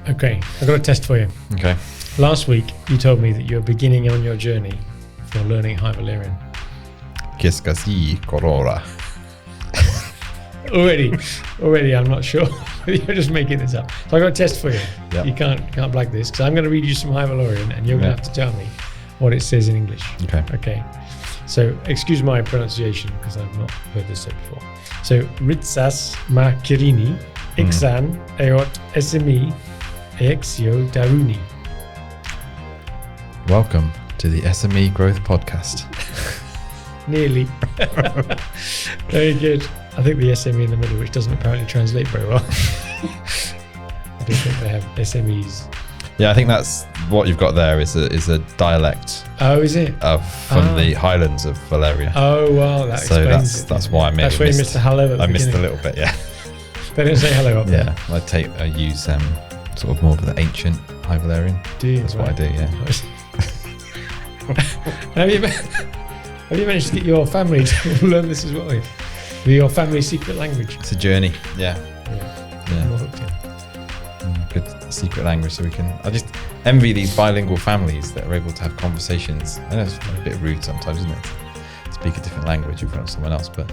Okay, I've got a test for you. Okay. Last week, you told me that you're beginning on your journey for learning High Valerian. Kiskasi Korora. Already, I'm not sure. You're just making this up. So I've got a test for you. Yep. You can't blag this, because I'm going to read you some High Valerian, and you're going to have to tell me what it says in English. Okay. So excuse my pronunciation, because I've not heard this said before. So Ritsas ma kirini, Iksan, Eot SME, Exio Daruni. Welcome to the SME Growth Podcast. Nearly. Very good. I think the SME in the middle, which doesn't apparently translate very well. I don't think they have SMEs. Yeah, I think that's what you've got there is a dialect. Oh, is it? From the Highlands of Valeria. Oh, well, that explains it. That's why I That's where you missed the hello at the missed beginning. a little bit, yeah. They don't say hello up there. Yeah, I use sort of more of the ancient High Valerian. Do you? That's what I do, yeah. Have you managed to get your family to learn this as well? Your family's secret language? It's a journey, yeah. I'm all hooked in. Good secret language, so I just envy these bilingual families that are able to have conversations. I know it's a bit rude sometimes, isn't it? To speak a different language in front of someone else, but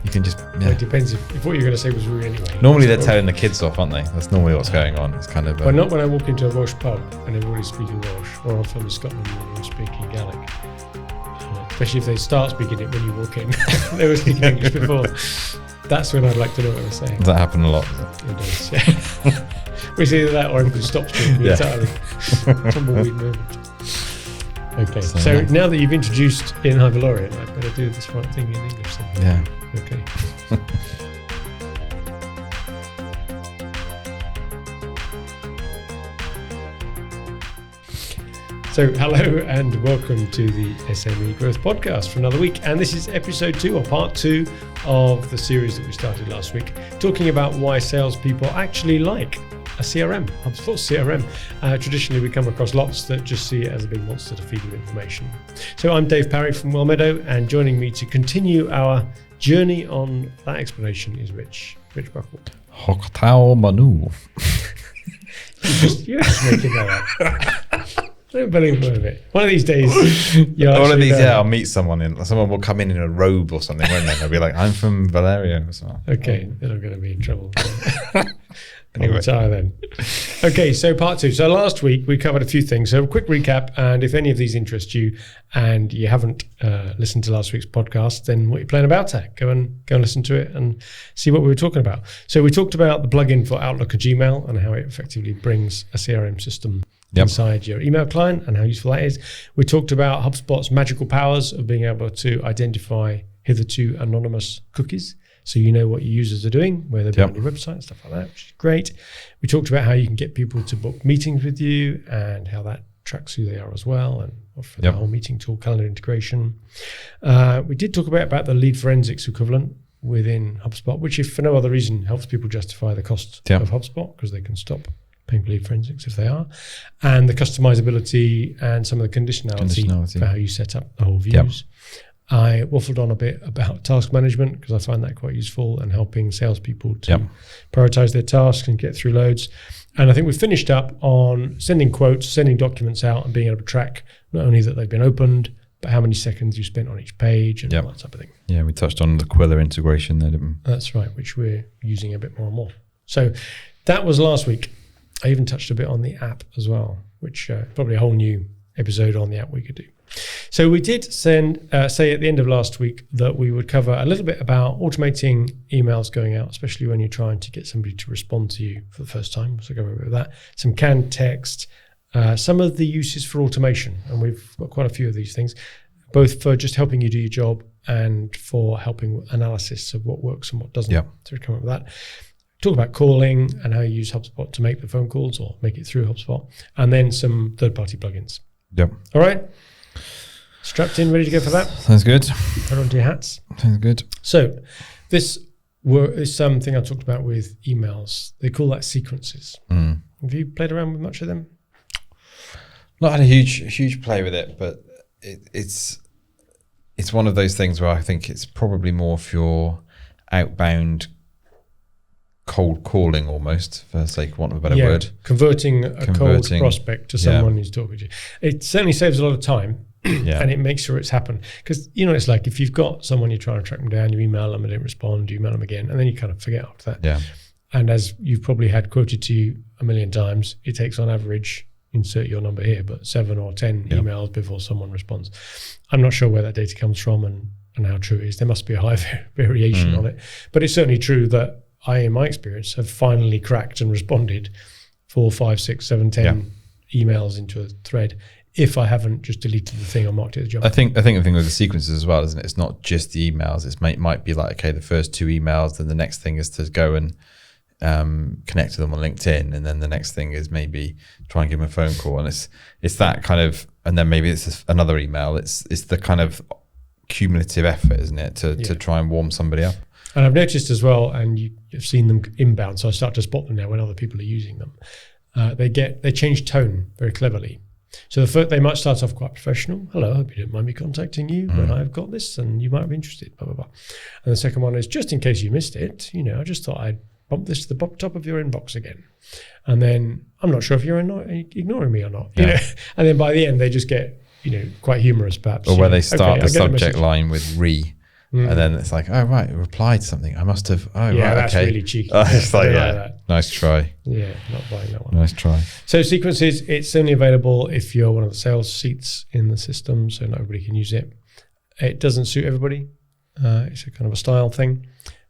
you can just, Well, it depends if what you're going to say was rude anyway. Normally they're telling the kids off, aren't they? That's normally what's going on. It's kind of... But not when I walk into a Welsh pub and everybody's speaking Welsh, or I'm from Scotland and everyone's speaking Gaelic. Especially if they start speaking it when you walk in. They were speaking English before. That's when I'd like to know what they're saying. Does that happen a lot? It does, yeah. It's either that or everybody stops speaking entirely. Tumbleweed moment. Okay, so now that you've introduced in High Valerian, I better do this right thing in English then. Yeah. Okay. So hello and welcome to the SME Growth Podcast for another week. And this is episode 2 or part 2 of the series that we started last week, talking about why salespeople actually like a CRM, HubSpot's CRM. Traditionally, we come across lots that just see it as a big monster to feed them information. So I'm Dave Parry from Wellmeadow, and joining me to continue our journey on that explanation is Rich Buckle. Hoktao Manu. You're just making that up. I don't believe one of it. One of these days, I'll meet someone. Someone will come in a robe or something, won't they? They'll be like, "I'm from Valeria." Or something. Okay, then I'm going to be in trouble. Anyway. Retire then. Okay, so part 2. So last week we covered a few things. So a quick recap, and if any of these interest you and you haven't listened to last week's podcast, then what you're playing about that, go and listen to it and see what we were talking about. So we talked about the plugin for Outlook and Gmail and how it effectively brings a CRM system inside your email client and how useful that is. We talked about HubSpot's magical powers of being able to identify hitherto anonymous cookies, so you know what your users are doing, where they're on your website and stuff like that, which is great. We talked about how you can get people to book meetings with you and how that tracks who they are as well, and offer the whole meeting tool, calendar integration. We did talk about the lead forensics equivalent within HubSpot, which, if for no other reason, helps people justify the cost of HubSpot, because they can stop paying for lead forensics if they are, and the customizability and some of the conditionality for how you set up the whole views. I waffled on a bit about task management because I find that quite useful and helping salespeople to prioritize their tasks and get through loads. And I think we finished up on sending quotes, sending documents out, and being able to track not only that they've been opened, but how many seconds you spent on each page and all that type of thing. Yeah, we touched on the Quilla integration there, didn't we? That's right, which we're using a bit more and more. So that was last week. I even touched a bit on the app as well, which probably a whole new episode on the app we could do. So we did say at the end of last week that we would cover a little bit about automating emails going out, especially when you're trying to get somebody to respond to you for the first time. So go over that. Some canned text, some of the uses for automation. And we've got quite a few of these things, both for just helping you do your job and for helping analysis of what works and what doesn't. So we come up with that. Talk about calling and how you use HubSpot to make the phone calls or make it through HubSpot, and then some third-party plugins. All right. Strapped in, ready to go for that? Sounds good. Put on to your hats. Sounds good. So this is something I talked about with emails. They call that sequences. Have you played around with much of them? Not had a huge play with it, but it's one of those things where I think it's probably more for your outbound cold calling almost, for sake of want of a better word. Converting a cold prospect to someone who's talking to you. It certainly saves a lot of time. And it makes sure it's happened. Because, it's like if you've got someone you're trying to track them down, you email them, they don't respond, you email them again, and then you kind of forget after that. Yeah. And as you've probably had quoted to you a million times, it takes on average, insert your number here, but 7 or 10 emails before someone responds. I'm not sure where that data comes from and how true it is. There must be a high variation on it. But it's certainly true that I, in my experience, have finally cracked and responded 4, 5, 6, 7, 10 emails into a thread if I haven't just deleted the thing or marked it as junk. I think the thing with the sequences as well, isn't it? It's not just the emails. It might be like, okay, the first 2 emails, then the next thing is to go and connect to them on LinkedIn, and then the next thing is maybe try and give them a phone call, and it's that kind of, and then maybe it's another email. It's the kind of cumulative effort, isn't it, to try and warm somebody up. And I've noticed as well, and you've seen them inbound, so I start to spot them now when other people are using them. They change tone very cleverly. So they might start off quite professional. Hello, I hope you don't mind me contacting you, but I've got this and you might be interested, blah, blah, blah. And the second one is, just in case you missed it, I just thought I'd bump this to the top of your inbox again. And then I'm not sure if you're ignoring me or not. And then by the end, they just get, quite humorous perhaps. Or where they start the subject line with re. And then it's like, oh, right, reply to something. I must have, that's really cheeky. It's like, nice try. Yeah, not buying that one. Nice try. So sequences, it's only available if you're one of the sales seats in the system, so not everybody can use it. It doesn't suit everybody. It's a kind of a style thing.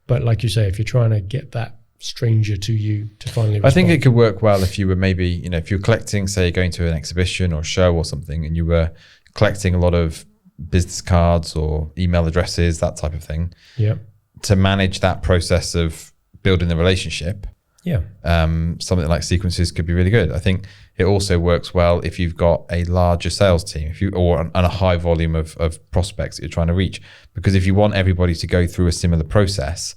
But like you say, if you're trying to get that stranger to you to finally respond. I think it could work well if you were maybe, if you're collecting, say, going to an exhibition or show or something, and you were collecting a lot of business cards or email addresses, that type of thing. Yeah. To manage that process of building the relationship. Yeah. Something like sequences could be really good. I think it also works well if you've got a larger sales team, and a high volume of prospects that you're trying to reach. Because if you want everybody to go through a similar process,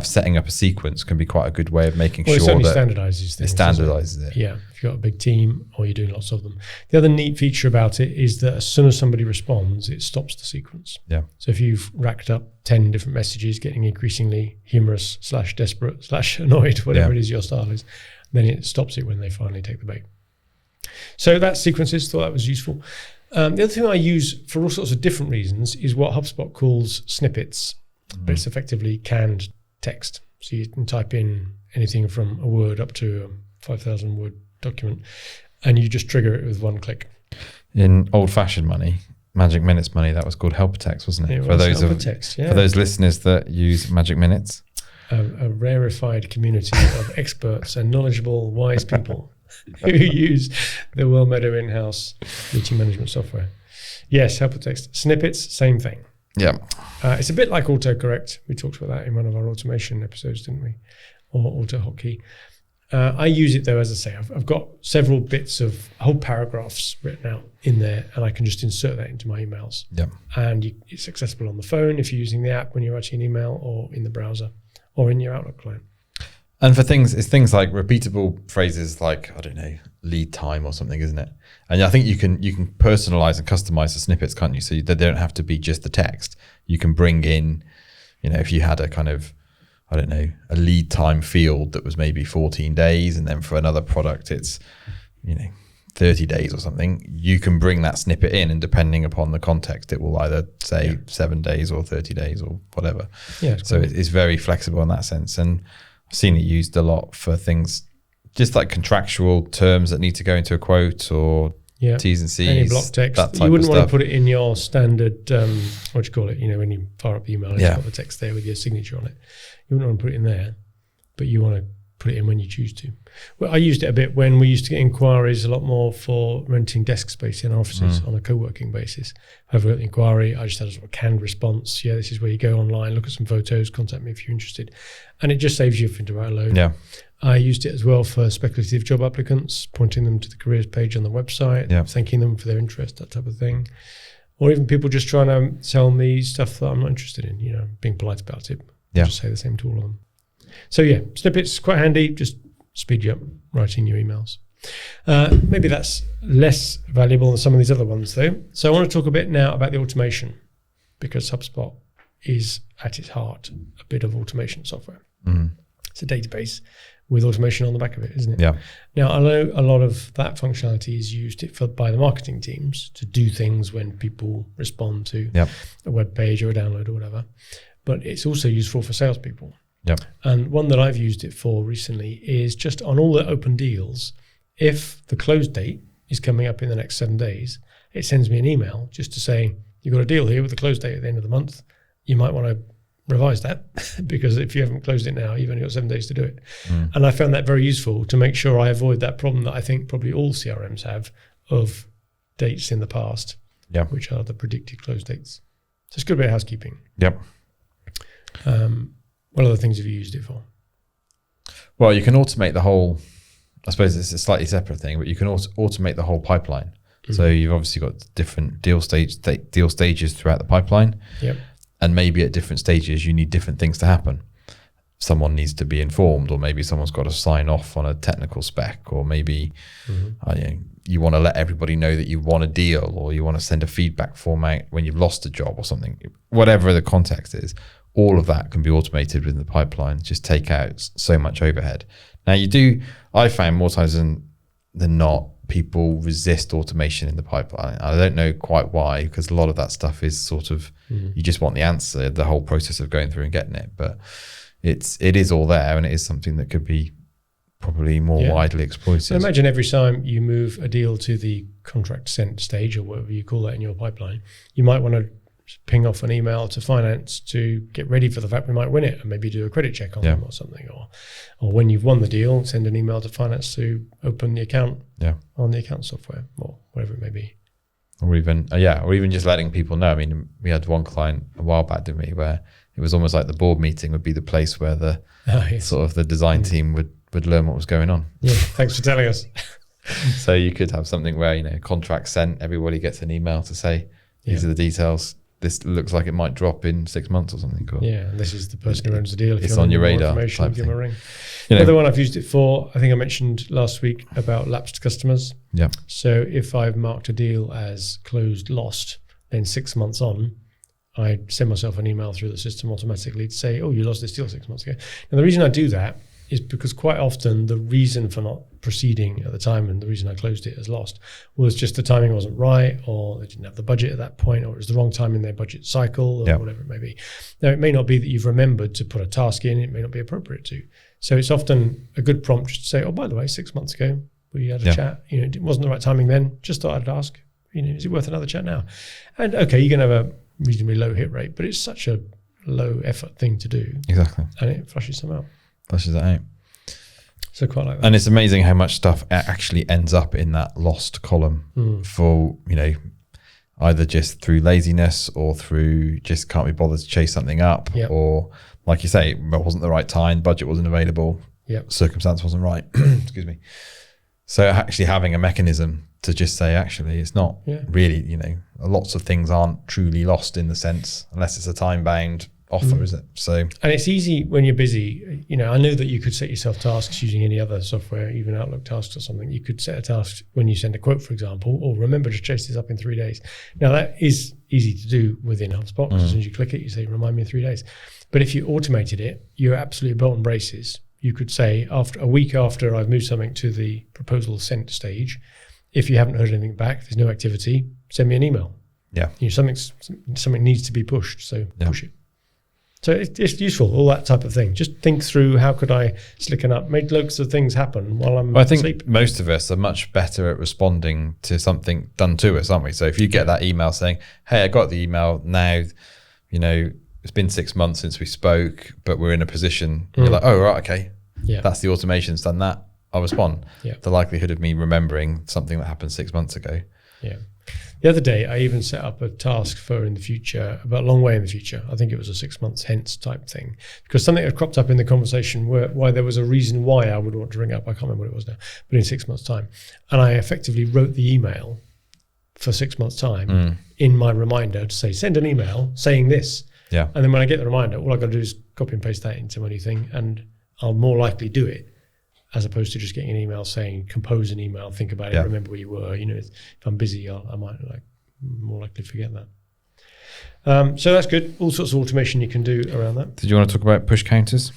setting up a sequence can be quite a good way of making sure that it standardizes things. It standardizes it. Yeah, if you've got a big team or you're doing lots of them. The other neat feature about it is that as soon as somebody responds, it stops the sequence. Yeah. So if you've racked up 10 different messages, getting increasingly humorous / desperate / annoyed, whatever it is your style is, then it stops it when they finally take the bait. So that's sequences. Thought that was useful. The other thing I use for all sorts of different reasons is what HubSpot calls snippets, but it's effectively canned text. So you can type in anything from a word up to a 5,000 word document, and you just trigger it with one click. In old-fashioned money, Magic Minutes money, that was called helper text, wasn't it? For those listeners that use Magic Minutes. A rarefied community of experts and knowledgeable, wise people who use the Wellmeadow in-house meeting management software. Yes, helper text. Snippets, same thing. Yeah. It's a bit like autocorrect. We talked about that in one of our automation episodes, didn't we? Or auto hotkey. I use it though, as I say, I've got several bits of whole paragraphs written out in there, and I can just insert that into my emails. Yeah. And it's accessible on the phone if you're using the app when you're writing an email, or in the browser, or in your Outlook client. And for it's things like repeatable phrases like, I don't know, lead time or something, isn't it? And I think you can personalize and customize the snippets, can't you? So they don't have to be just the text. You can bring in, if you had a kind of, I don't know, a lead time field that was maybe 14 days, and then for another product it's, 30 days or something, you can bring that snippet in, and depending upon the context, it will either say 7 days or 30 days or whatever. Yeah. So it's very flexible in that sense. And I've seen it used a lot for things just like contractual terms that need to go into a quote, or T's and C's. Any block text. That type you wouldn't of want to stuff. put it in your standard, what do you call it? When you fire up the email, it's got the text there with your signature on it. You wouldn't want to put it in there, but you want to put it in when you choose to. Well, I used it a bit when we used to get inquiries a lot more for renting desk space in our offices on a co-working basis. If I ever got the inquiry, I just had a sort of canned response. Yeah, this is where you go online, look at some photos, contact me if you're interested. And it just saves you having to write a load. Yeah. I used it as well for speculative job applicants, pointing them to the careers page on the website, thanking them for their interest, that type of thing. Or even people just trying to sell me stuff that I'm not interested in, being polite about it. Yeah. Just say the same to all of them. So yeah, snippets, quite handy, just speed you up writing your emails. Maybe that's less valuable than some of these other ones though. So I want to talk a bit now about the automation, because HubSpot is at its heart a bit of automation software. It's a database with automation on the back of it, isn't it? Yeah. Now, I know a lot of that functionality is used by the marketing teams to do things when people respond to a web page or a download or whatever. But it's also useful for salespeople. Yep. And one that I've used it for recently is just on all the open deals, if the close date is coming up in the next 7 days, it sends me an email just to say, you've got a deal here with a close date at the end of the month. You might want to revise that because if you haven't closed it now, you've only got 7 days to do it. And I found that very useful to make sure I avoid that problem that I think probably all CRMs have of dates in the past, which are the predicted close dates. So it's a good bit of housekeeping. Yep. What other things have you used it for? Well, you can automate the whole, I suppose it's a slightly separate thing, but you can automate the whole pipeline. So you've obviously got different deal stages throughout the pipeline. Yep. And maybe at different stages, you need different things to happen. Someone needs to be informed, or maybe someone's got to sign off on a technical spec, or maybe you want to let everybody know that you won a deal, or you want to send a feedback form out when you've lost a job or something. Whatever the context is, all of that can be automated within the pipeline. Just take out so much overhead. Now I found more times than not, people resist automation in the pipeline. I don't know quite why, because a lot of that stuff is sort of, you just want the answer, the whole process of going through and getting it. But it is all there, and it is something that could be probably more widely exploited. So imagine every time you move a deal to the contract sent stage, or whatever you call that in your pipeline, you might want to ping off an email to finance to get ready for the fact we might win it, and maybe do a credit check on them or something, or when you've won the deal, send an email to finance to open the account on the account software, or whatever it may be. Or even just letting people know. I mean, we had one client a while back, didn't we, where it was almost like the board meeting would be the place where the sort of the design team would learn what was going on. Yeah, thanks for telling us. So you could have something where, contract sent, everybody gets an email to say, these are the details. This looks like it might drop in 6 months or something. Cool. Yeah, and this is the person who owns the deal. If it's on your radar. Give them a ring. The other one I've used it for, I think I mentioned last week about lapsed customers. Yeah. So if I've marked a deal as closed, lost, then 6 months on, I send myself an email through the system automatically to say, oh, you lost this deal 6 months ago. And the reason I do that is because quite often the reason for not proceeding at the time, and the reason I closed it as lost, was just the timing wasn't right, or they didn't have the budget at that point, or it was the wrong time in their budget cycle, or whatever it may be. Now, it may not be that you've remembered to put a task in, it may not be appropriate to. So it's often a good prompt just to say, oh, by the way, 6 months ago, we had a chat, it wasn't the right timing then, just thought I'd ask, is it worth another chat now? And okay, you're going to have a reasonably low hit rate, but it's such a low effort thing to do. Exactly. And it flushes them out. Flushes it out. So quite like that. And it's amazing how much stuff actually ends up in that lost column for, either just through laziness or through just can't be bothered to chase something up, or like you say, it wasn't the right time, budget wasn't available, circumstance wasn't right. Excuse me. So actually having a mechanism to just say, actually, it's not really, lots of things aren't truly lost in the sense, unless it's a time-bound offer, is it? So, and it's easy when you're busy. I know that you could set yourself tasks using any other software, even Outlook tasks or something. You could set a task when you send a quote, for example, or remember to chase this up in 3 days. Now that is easy to do within HubSpot, because as soon as you click it, you say, remind me in 3 days. But if you automated it, you're absolutely belt and braces. You could say, after a week after I've moved something to the proposal sent stage, if you haven't heard anything back, there's no activity, send me an email. Yeah. Something needs to be pushed, so push it. So it's useful, all that type of thing. Just think through, how could I slicken up, make loads of things happen while I'm I think asleep. Most of us are much better at responding to something done to us, aren't we? So if you get that email saying, hey, I got the email now, it's been 6 months since we spoke, but we're in a position, you're like, oh, right, okay. Yeah. That's the automation's done that. I'll respond. Yeah. The likelihood of me remembering something that happened 6 months ago. Yeah. The other day, I even set up a task for in the future, about a long way in the future. I think it was a 6 months hence type thing, because something had cropped up in the conversation why there was a reason why I would want to ring up. I can't remember what it was now, but in 6 months' time. And I effectively wrote the email for 6 months' time in my reminder to say, send an email saying this. Yeah. And then when I get the reminder, all I got to do is copy and paste that into my new thing, and I'll more likely do it, as opposed to just getting an email saying, compose an email, think about it, remember where you were. If I'm busy, I might more likely forget that. So that's good. All sorts of automation you can do around that. Did you want to talk about push counters?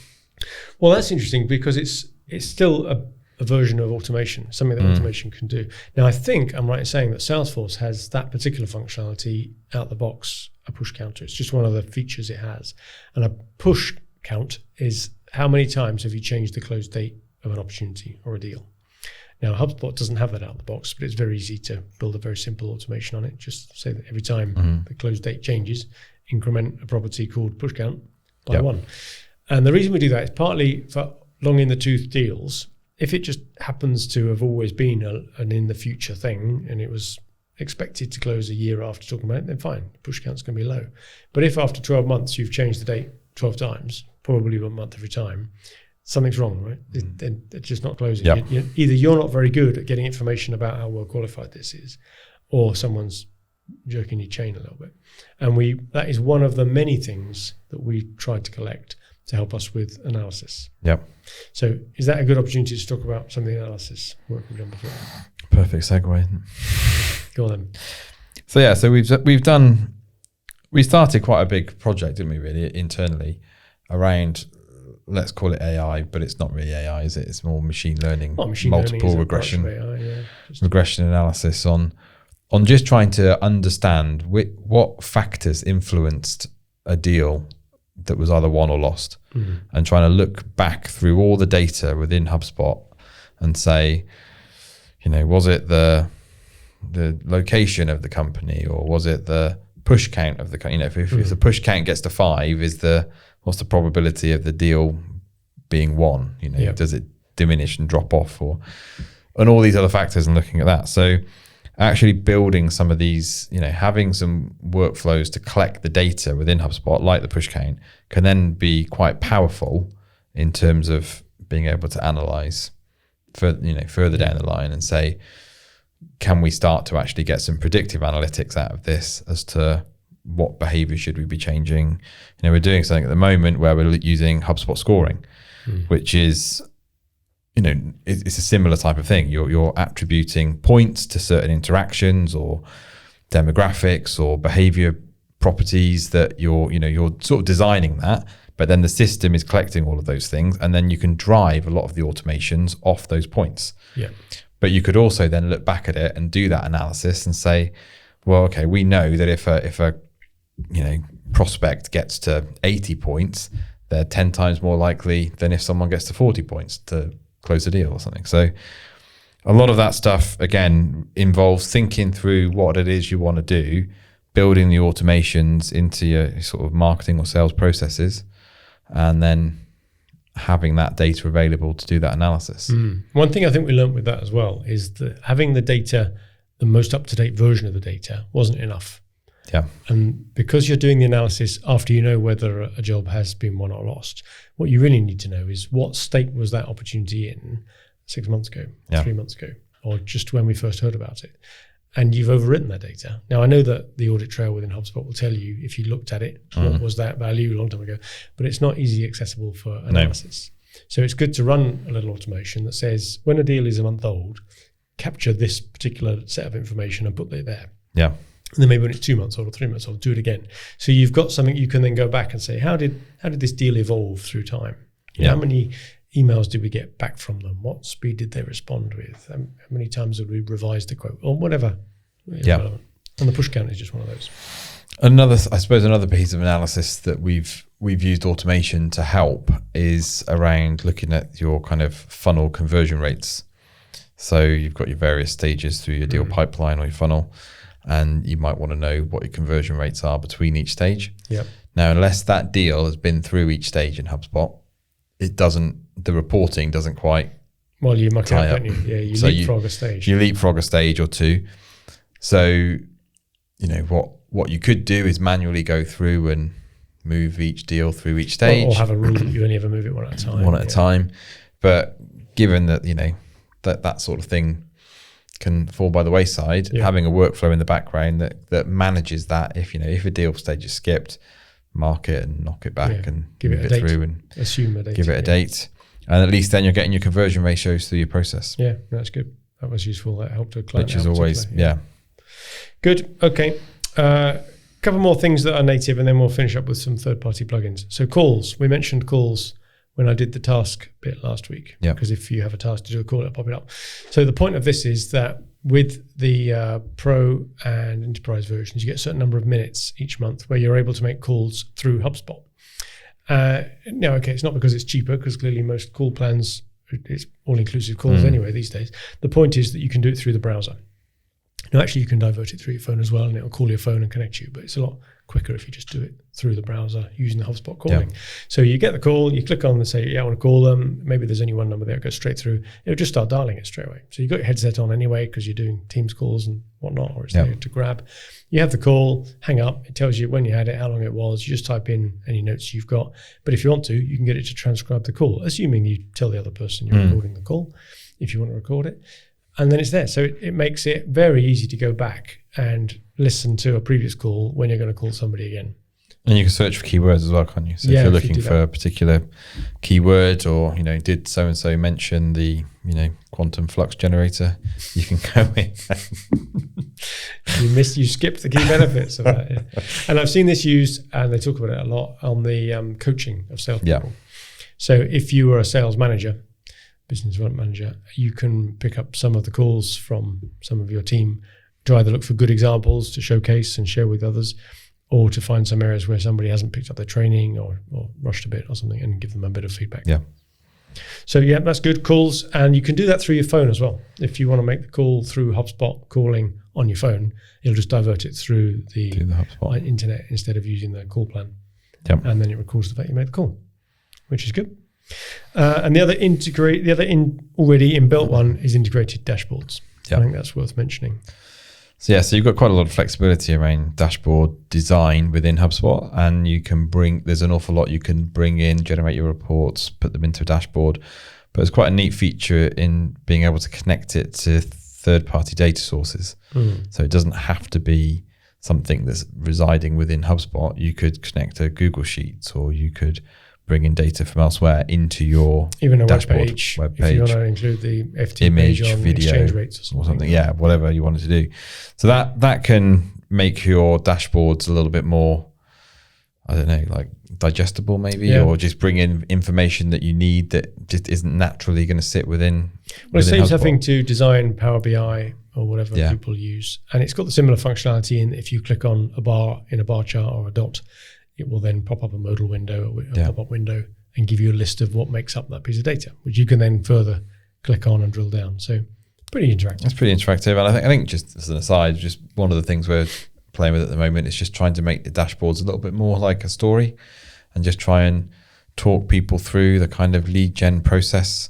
Well, that's interesting because it's still a version of automation, something that automation can do. Now, I think I'm right in saying that Salesforce has that particular functionality out the box, a push counter. It's just one of the features it has. And a push count is how many times have you changed the close date of an opportunity or a deal. Now, HubSpot doesn't have that out of the box, but it's very easy to build a very simple automation on it. Just say that every time the close date changes, increment a property called push count by 1. And the reason we do that is partly for long in the tooth deals. If it just happens to have always been an in the future thing and it was expected to close a year after talking about it, then fine, push count's going to be low. But if after 12 months you've changed the date 12 times, probably 1 month every time, something's wrong, right? It's just not closing. Yep. Either you're not very good at getting information about how well qualified this is, or someone's jerking your chain a little bit. And that is one of the many things that we tried to collect to help us with analysis. Yep. So is that a good opportunity to talk about some of the analysis work we've done before? Perfect segue. Go on then. So yeah, so we started quite a big project, didn't we, really, internally around, let's call it AI, but it's not really AI, is it? It's more machine learning, multiple regression, regression analysis on just trying to understand what factors influenced a deal that was either won or lost, and trying to look back through all the data within HubSpot and say, was it the location of the company, or was it the push count of the company? If the push count gets to 5, what's the probability of the deal being won? Does it diminish and drop off, and all these other factors, and looking at that. So actually building some of these, having some workflows to collect the data within HubSpot, like the push count, can then be quite powerful in terms of being able to analyze further down the line and say, can we start to actually get some predictive analytics out of this as to what behavior should we be changing? We're doing something at the moment where we're using HubSpot scoring, which is, it's a similar type of thing. You're attributing points to certain interactions or demographics or behavior properties that you're sort of designing that, but then the system is collecting all of those things, and then you can drive a lot of the automations off those points. Yeah. But you could also then look back at it and do that analysis and say, well, okay, we know that if a prospect gets to 80 points, they're 10 times more likely than if someone gets to 40 points to close a deal or something. So a lot of that stuff, again, involves thinking through what it is you want to do, building the automations into your sort of marketing or sales processes, and then having that data available to do that analysis. One thing I think we learned with that as well is that having the data, the most up-to-date version of the data, wasn't enough. Yeah. And because you're doing the analysis after you know whether a job has been won or lost, what you really need to know is what state was that opportunity in 6 months ago, 3 months ago, or just when we first heard about it. And you've overwritten that data. Now, I know that the audit trail within HubSpot will tell you, if you looked at it, what was that value a long time ago, but it's not easily accessible for analysis. No. So it's good to run a little automation that says, when a deal is a month old, capture this particular set of information and put it there. Yeah. And then maybe when it's 2 months old or 3 months old, do it again. So you've got something you can then go back and say, how did this deal evolve through time? How many emails did we get back from them? What speed did they respond with? How many times did we revise the quote or whatever? Relevant. And the push count is just one of those. Another piece of analysis that we've used automation to help is around looking at your kind of funnel conversion rates. So you've got your various stages through your deal pipeline or your funnel, and you might want to know what your conversion rates are between each stage. Yep. Now, unless that deal has been through each stage in HubSpot, the reporting doesn't quite you muck tie up, up. don't you? Yeah, you leapfrog a stage. You leapfrog a stage or two. So, what you could do is manually go through and move each deal through each stage. Or have a rule that you only ever move it one at a time. One at a time. But given that, that sort of thing can fall by the wayside, having a workflow in the background that manages that, if a deal stage is skipped, mark it and knock it back and give it a date through and assume a date. Give it a date. And at least then you're getting your conversion ratios through your process. Yeah, that's good. That was useful. That helped a client. Which is always, Good. Okay. Couple more things that are native, and then we'll finish up with some third-party plugins. So calls. We mentioned calls when I did the task bit last week. Yeah. Because if you have a task to do a call, it'll pop it up. So the point of this is that with the Pro and Enterprise versions, you get a certain number of minutes each month where you're able to make calls through HubSpot. Now, okay, it's not because it's cheaper, because clearly most call plans, it's all-inclusive calls anyway these days. The point is that you can do it through the browser. Now, actually, you can divert it through your phone as well, and it'll call your phone and connect you, but it's a lot quicker if you just do it through the browser using the HubSpot calling. Yeah. So you get the call, you click on and say, yeah, I want to call them. Maybe there's only one number there, it goes straight through. It'll just start dialing it straight away. So you've got your headset on anyway because you're doing Teams calls and whatnot, or it's there to grab. You have the call, hang up, it tells you when you had it, how long it was. You just type in any notes you've got. But if you want to, you can get it to transcribe the call, assuming you tell the other person you're recording the call, if you want to record it. And then it's there. So it makes it very easy to go back and listen to a previous call when you're going to call somebody again. And you can search for keywords as well, can't you? So if you're looking for a particular keyword, or, did so-and-so mention the, quantum flux generator, you can go in. You skipped the key benefits of that. Yeah. And I've seen this used, and they talk about it a lot, on the coaching of salespeople. Yeah. So if you were a sales manager, business development manager, you can pick up some of the calls from some of your team to either look for good examples to showcase and share with others, or to find some areas where somebody hasn't picked up their training or rushed a bit or something, and give them a bit of feedback. Yeah. So yeah, that's good. Calls, and you can do that through your phone as well. If you want to make the call through HubSpot calling on your phone, it'll just divert it through the HubSpot internet instead of using the call plan. Yep. And then it records the fact you made the call, which is good. And the other already inbuilt one is integrated dashboards. Yep. I think that's worth mentioning. So you've got quite a lot of flexibility around dashboard design within HubSpot, and there's an awful lot you can bring in, generate your reports, put them into a dashboard. But it's quite a neat feature in being able to connect it to third-party data sources. So it doesn't have to be something that's residing within HubSpot. You could connect to Google Sheets, or you could bring in data from elsewhere into your even a dashboard, web page. If you want to include the FT image, page on video, exchange rates or something. Yeah, whatever you wanted to do. So that can make your dashboards a little bit more, I don't know, like digestible maybe, or just bring in information that you need that just isn't naturally going to sit within. Well, it saves having to design Power BI or whatever people use, and it's got the similar functionality in if you click on a bar in a bar chart or a dot, it will then pop up a modal window, a pop-up window, and give you a list of what makes up that piece of data, which you can then further click on and drill down. So pretty interactive. It's pretty interactive. And I think just as an aside, just one of the things we're playing with at the moment is just trying to make the dashboards a little bit more like a story, and just try and talk people through the kind of lead gen process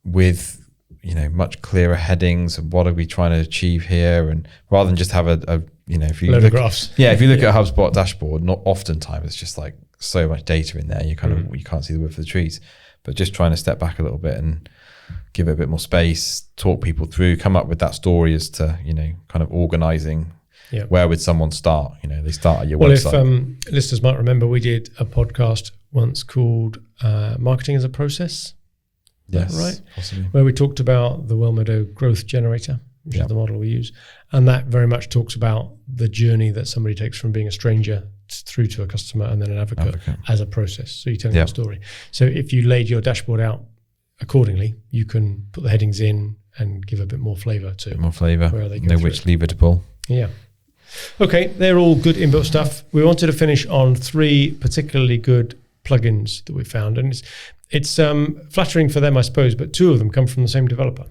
with, much clearer headings and what are we trying to achieve here, and rather than just have if you look graphs. If you look at a HubSpot dashboard, not oftentimes it's just like so much data in there, you can't see the wood for the trees. But just trying to step back a little bit and give it a bit more space, talk people through, come up with that story as to, kind of organizing where would someone start. They start at your website. Well, if listeners might remember, we did a podcast once called Marketing as a Process. Yes, right? Possibly. Where we talked about the Wellmeadow growth generator, which is the model we use. And that very much talks about the journey that somebody takes from being a stranger through to a customer and then an advocate as a process. So you tell them a story. So if you laid your dashboard out accordingly, you can put the headings in and give a bit more flavor to where they go. Know which lever to pull. Yeah. Okay, they're all good inbuilt stuff. We wanted to finish on 3 particularly good plugins that we found. And it's flattering for them, I suppose, but 2 of them come from the same developer.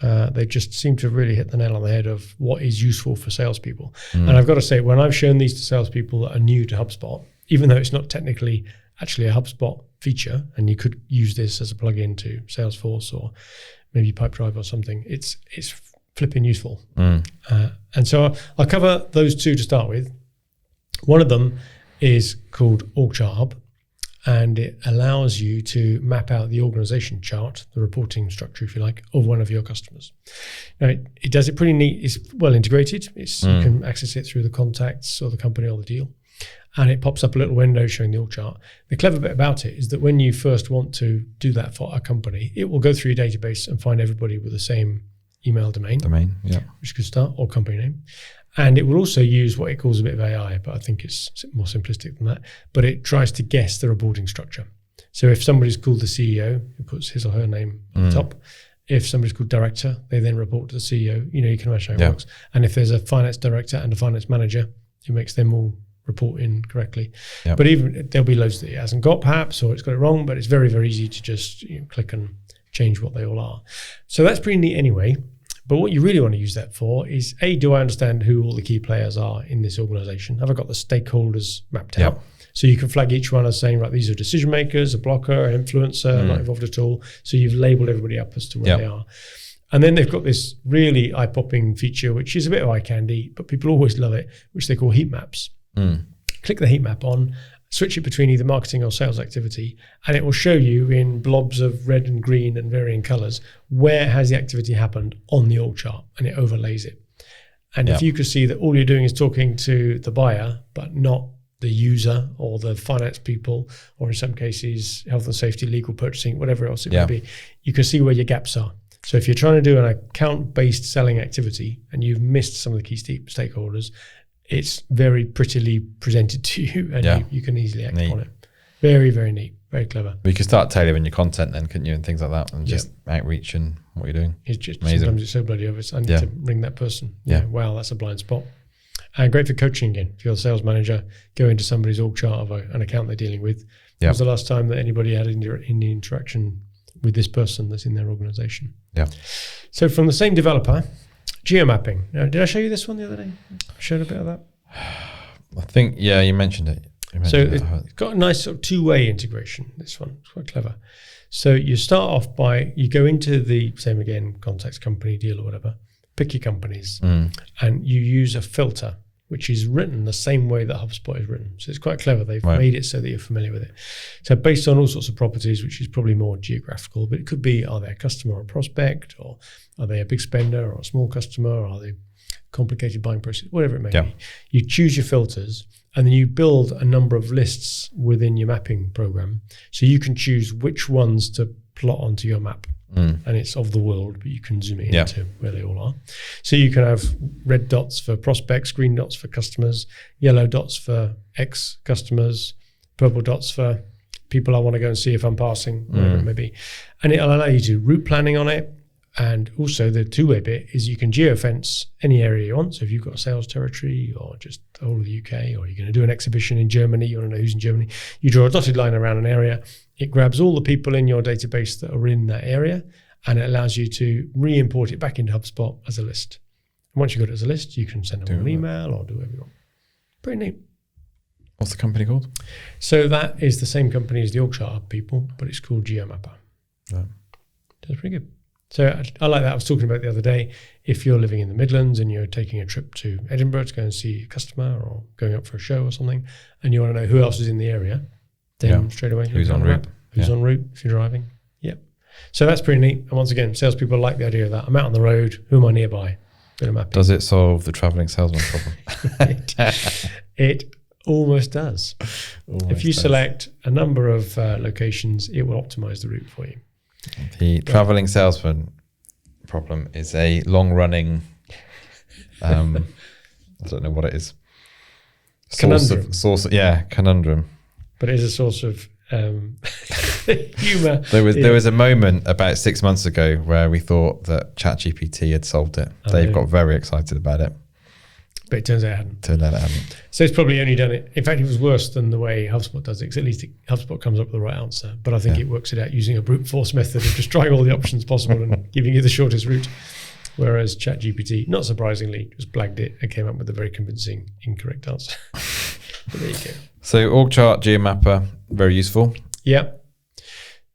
They just seem to really hit the nail on the head of what is useful for salespeople. And I've got to say, when I've shown these to salespeople that are new to HubSpot, even though it's not technically actually a HubSpot feature, and you could use this as a plugin to Salesforce or maybe Pipedrive or something, it's flipping useful. And so I'll cover those 2 to start with. One of them is called Org Chart Hub, and it allows you to map out the organization chart, the reporting structure, if you like, of one of your customers. Now, it does it pretty neat. It's well integrated. You can access it through the contacts or the company or the deal. And it pops up a little window showing the org chart. The clever bit about it is that when you first want to do that for a company, it will go through your database and find everybody with the same email domain, which could start, or company name. And it will also use what it calls a bit of AI, but I think it's more simplistic than that. But it tries to guess the reporting structure. So if somebody's called the CEO, who puts his or her name on the top. If somebody's called director, they then report to the CEO. You can imagine how it works. And if there's a finance director and a finance manager, it makes them all report in correctly. But even there'll be loads that it hasn't got perhaps, or it's got it wrong, but it's very, very easy to just click and change what they all are. So that's pretty neat anyway. But what you really want to use that for is, A, do I understand who all the key players are in this organization? Have I got the stakeholders mapped out? So you can flag each one as saying, right, these are decision makers, a blocker, an influencer, not involved at all. So you've labeled everybody up as to where they are. And then they've got this really eye-popping feature, which is a bit of eye candy, but people always love it, which they call heat maps. Click the heat map on, switch it between either marketing or sales activity, and it will show you in blobs of red and green and varying colors where has the activity happened on the org chart, and it overlays it. And if you could see that all you're doing is talking to the buyer, but not the user or the finance people, or in some cases, health and safety, legal, purchasing, whatever else it may be, you can see where your gaps are. So if you're trying to do an account-based selling activity and you've missed some of the key stakeholders, it's very prettily presented to you, and you can easily act on it. Very, very neat, very clever. But you can start tailoring your content then, couldn't you, and things like that, and just outreach and what you're doing. It's just amazing. Sometimes it's so bloody obvious. I need to ring that person. Wow, that's a blind spot. And great for coaching again. If you're a sales manager, go into somebody's org chart of an account they're dealing with. When was the last time that anybody had any interaction with this person that's in their organization? So from the same developer, geomapping. Now, did I show you this one the other day? I showed a bit of that. I think, you mentioned it. It's got a nice sort of two-way integration, this one. It's quite clever. So you start off by, you go into the same again, context, company, deal or whatever, pick your companies, and you use a filter, which is written the same way that HubSpot is written. So it's quite clever. They've made it so that you're familiar with it. So based on all sorts of properties, which is probably more geographical, but it could be, are they a customer or a prospect, or are they a big spender or a small customer, or are they complicated buying process, whatever it may be. You choose your filters, and then you build a number of lists within your mapping program. So you can choose which ones to plot onto your map. And it's of the world, but you can zoom it into where they all are. So you can have red dots for prospects, green dots for customers, yellow dots for ex-customers, purple dots for people I want to go and see if I'm passing, whatever it may be. And it'll allow you to do route planning on it. And also the two-way bit is you can geofence any area you want. So if you've got a sales territory or just the whole of the UK, or you're going to do an exhibition in Germany, you want to know who's in Germany, you draw a dotted line around an area. It grabs all the people in your database that are in that area, and it allows you to re-import it back into HubSpot as a list. And once you've got it as a list, you can send them an email or do whatever you want. Pretty neat. What's the company called? So that is the same company as the org chart people, but it's called GeoMapper. That's pretty good. So I like that. I was talking about the other day, if you're living in the Midlands and you're taking a trip to Edinburgh to go and see a customer or going up for a show or something, and you want to know who else is in the area, then straight away, who's en route? Who's en route if you're driving? So that's pretty neat. And once again, salespeople like the idea of that. I'm out on the road. Who am I nearby? Bit of mapping. Does it solve the travelling salesman problem? It almost does. If you select a number of locations, it will optimize the route for you. The travelling salesman problem is a long-running, I don't know what it is. Conundrum. But it is a source of humour. There was a moment about 6 months ago where we thought that ChatGPT had solved it. Dave got very excited about it. But it turns out it hadn't. So it's probably only done it. In fact, it was worse than the way HubSpot does it, because at least HubSpot comes up with the right answer. But I think it works it out using a brute force method of just trying all the options possible and giving you the shortest route. Whereas ChatGPT, not surprisingly, just blagged it and came up with a very convincing incorrect answer. But there you go. So org chart, GeoMapper, very useful. Yeah.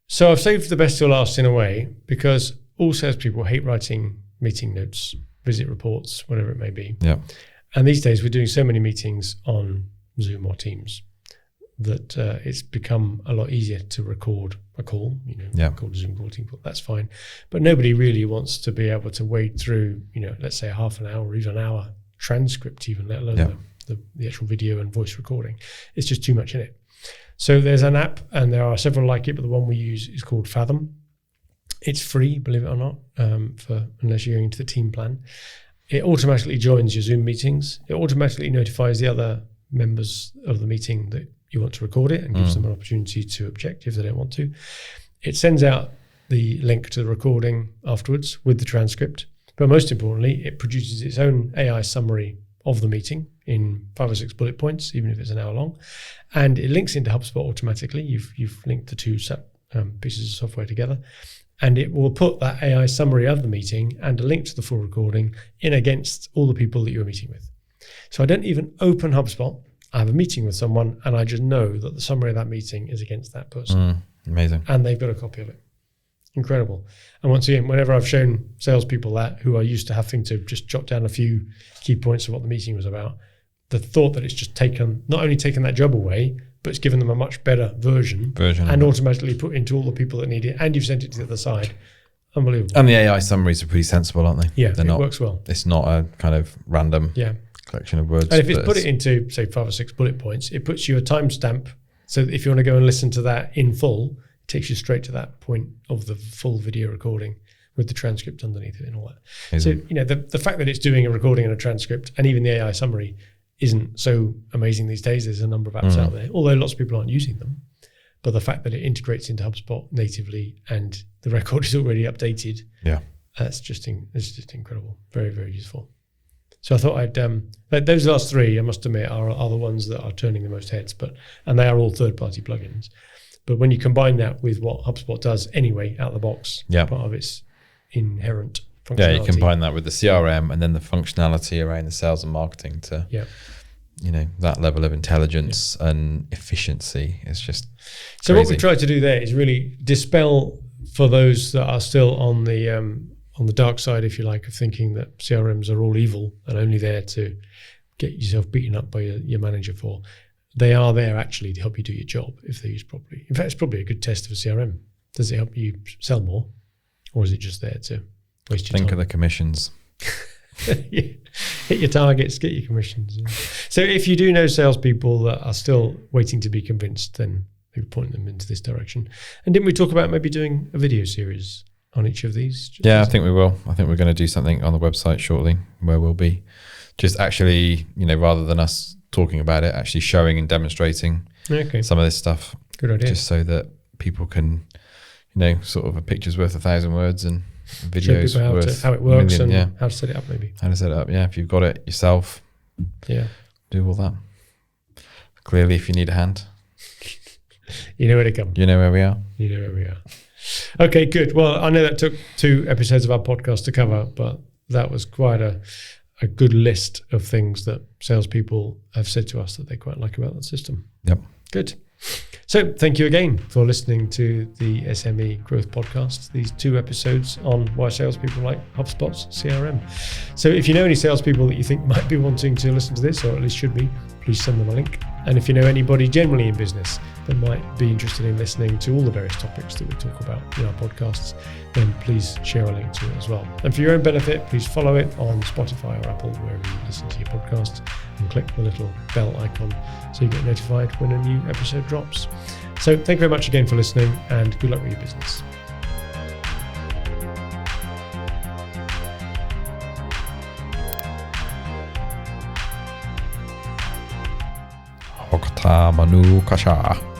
So I've saved the best till last in a way, because all salespeople hate writing meeting notes, visit reports, whatever it may be. Yeah. And these days we're doing so many meetings on Zoom or Teams that it's become a lot easier to record a call, record a Zoom call, team call, that's fine. But nobody really wants to be able to wade through, let's say a half an hour or even an hour transcript, even let alone the actual video and voice recording. It's just too much in it. So there's an app, and there are several like it, but the one we use is called Fathom. It's free, believe it or not, unless you're going into the team plan. It automatically joins your Zoom meetings. It automatically notifies the other members of the meeting that you want to record it and gives them an opportunity to object if they don't want to. It sends out the link to the recording afterwards with the transcript. But most importantly, it produces its own AI summary of the meeting in 5 or 6 bullet points, even if it's an hour long. And it links into HubSpot automatically. You've linked the two pieces of software together. And it will put that AI summary of the meeting and a link to the full recording in against all the people that you're meeting with. So I don't even open HubSpot. I have a meeting with someone and I just know that the summary of that meeting is against that person. Amazing. And they've got a copy of it. Incredible. And once again, whenever I've shown salespeople that who are used to having to just jot down a few key points of what the meeting was about, the thought that it's just not only taken that job away, but it's given them a much better version and automatically put into all the people that need it, and you've sent it to the other side. Unbelievable. And the AI summaries are pretty sensible, aren't they? Yeah, it works well. It's not a kind of random collection of words. And if it's put it into, say, 5 or 6 bullet points, it puts you a timestamp. So if you want to go and listen to that in full, it takes you straight to that point of the full video recording with the transcript underneath it and all that. Amazing. So, the fact that it's doing a recording and a transcript and even the AI summary isn't so amazing these days. There's a number of apps out there, although lots of people aren't using them. But the fact that it integrates into HubSpot natively and the record is already updated, it's just incredible. Very, very useful. So I thought I'd, those last 3, I must admit, are the ones that are turning the most heads, and they are all third-party plugins. But when you combine that with what HubSpot does anyway out of the box, part of its inherent functionality. Yeah, you combine that with the CRM and then the functionality around the sales and marketing to, that level of intelligence and efficiency. It's just so crazy. What we try to do there is really dispel for those that are still on the dark side, if you like, of thinking that CRMs are all evil and only there to get yourself beaten up by your manager for. They are there actually to help you do your job if they're used properly. In fact, it's probably a good test of a CRM. Does it help you sell more, or is it just there to waste your time? Think of the commissions. Hit your targets, get your commissions. Yeah. So if you do know salespeople that are still waiting to be convinced, then maybe point them into this direction. And didn't we talk about maybe doing a video series on each of these? Yeah, I think we will. I think we're going to do something on the website shortly where we'll be just actually, rather than us talking about it, actually showing and demonstrating some of this stuff. Good idea. Just so that people can, sort of a picture's worth 1,000 words and videos show people how it works and how to set it up maybe. How to set it up, if you've got it yourself, do all that. Clearly, if you need a hand. You know where to come. You know where we are. You know where we are. Okay, good. Well, I know that took 2 episodes of our podcast to cover, but that was quite a good list of things that salespeople have said to us that they quite like about that system. Yep. Good. So thank you again for listening to the SME Growth Podcast, these 2 episodes on why salespeople like HubSpot's CRM. So if you know any salespeople that you think might be wanting to listen to this, or at least should be, please send them a link. And if you know anybody generally in business that might be interested in listening to all the various topics that we talk about in our podcasts, then please share a link to it as well. And for your own benefit, please follow it on Spotify or Apple, wherever you listen to your podcasts, and click the little bell icon so you get notified when a new episode drops. So thank you very much again for listening, and good luck with your business. Okta Manu Kasha.